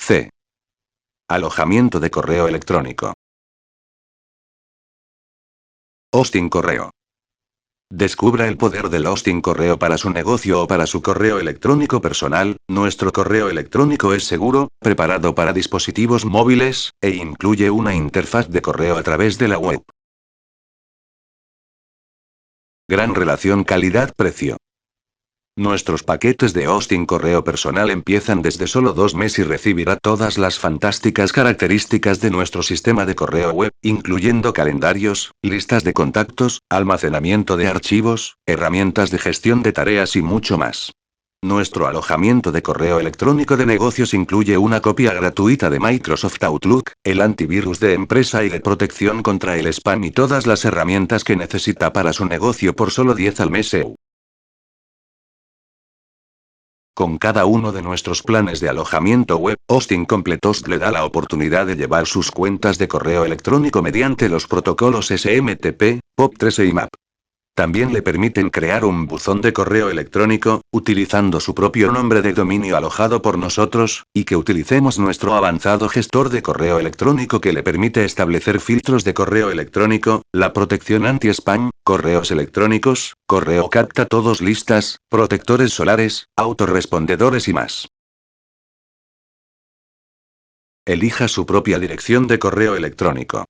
C. Alojamiento de correo electrónico. Hosting correo. Descubra el poder del hosting correo para su negocio o para su correo electrónico personal. Nuestro correo electrónico es seguro, preparado para dispositivos móviles, e incluye una interfaz de correo a través de la web. Gran relación calidad-precio. Nuestros paquetes de hosting correo personal empiezan desde solo 2 meses y recibirá todas las fantásticas características de nuestro sistema de correo web, incluyendo calendarios, listas de contactos, almacenamiento de archivos, herramientas de gestión de tareas y mucho más. Nuestro alojamiento de correo electrónico de negocios incluye una copia gratuita de Microsoft Outlook, el antivirus de empresa y de protección contra el spam y todas las herramientas que necesita para su negocio por solo 10 al mes EU. Con cada uno de nuestros planes de alojamiento web, Hosting Complethost le da la oportunidad de llevar sus cuentas de correo electrónico mediante los protocolos SMTP, POP3 e IMAP. También le permiten crear un buzón de correo electrónico, utilizando su propio nombre de dominio alojado por nosotros, y que utilicemos nuestro avanzado gestor de correo electrónico que le permite establecer filtros de correo electrónico, la protección anti-spam, correos electrónicos, correo capta todos listas, protectores solares, autorrespondedores y más. Elija su propia dirección de correo electrónico,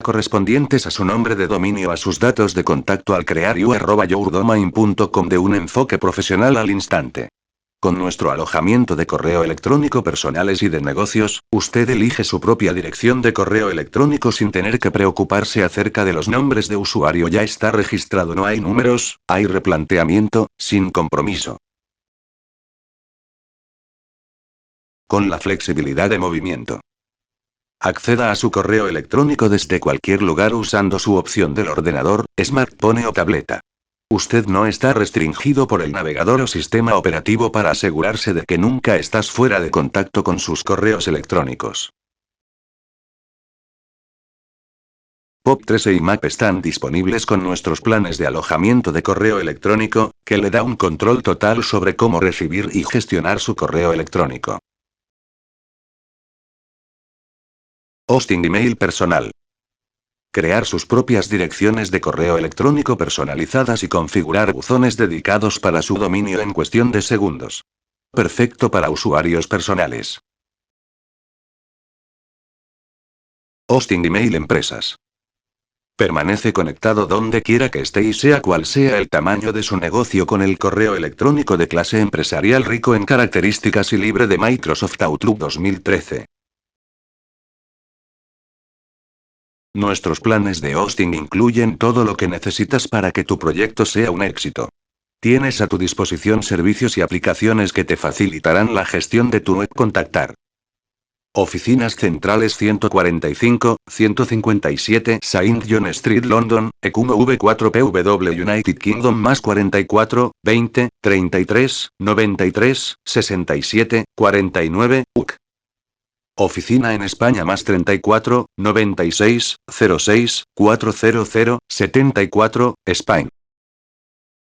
correspondientes a su nombre de dominio, a sus datos de contacto al crear you@yourdomain.com de un enfoque profesional al instante. Con nuestro alojamiento de correo electrónico personales y de negocios, usted elige su propia dirección de correo electrónico sin tener que preocuparse acerca de los nombres de usuario. Ya está registrado, no hay números, hay replanteamiento, sin compromiso. Con la flexibilidad de movimiento. Acceda a su correo electrónico desde cualquier lugar usando su opción del ordenador, smartphone o tableta. Usted no está restringido por el navegador o sistema operativo para asegurarse de que nunca estás fuera de contacto con sus correos electrónicos. POP3 e IMAP están disponibles con nuestros planes de alojamiento de correo electrónico, que le da un control total sobre cómo recibir y gestionar su correo electrónico. Hosting email personal. Crear sus propias direcciones de correo electrónico personalizadas y configurar buzones dedicados para su dominio en cuestión de segundos. Perfecto para usuarios personales. Hosting email empresas. Permanece conectado donde quiera que esté y sea cual sea el tamaño de su negocio con el correo electrónico de clase empresarial rico en características y libre de Microsoft Outlook 2013. Nuestros planes de hosting incluyen todo lo que necesitas para que tu proyecto sea un éxito. Tienes a tu disposición servicios y aplicaciones que te facilitarán la gestión de tu web. Contactar. Oficinas centrales 145, 157 St. John Street, London, ECUMO V4PW, United Kingdom, más 44, 20, 33, 93, 67, 49, UK. Oficina en España, más 34, 96, 06, 400, 74, Spain.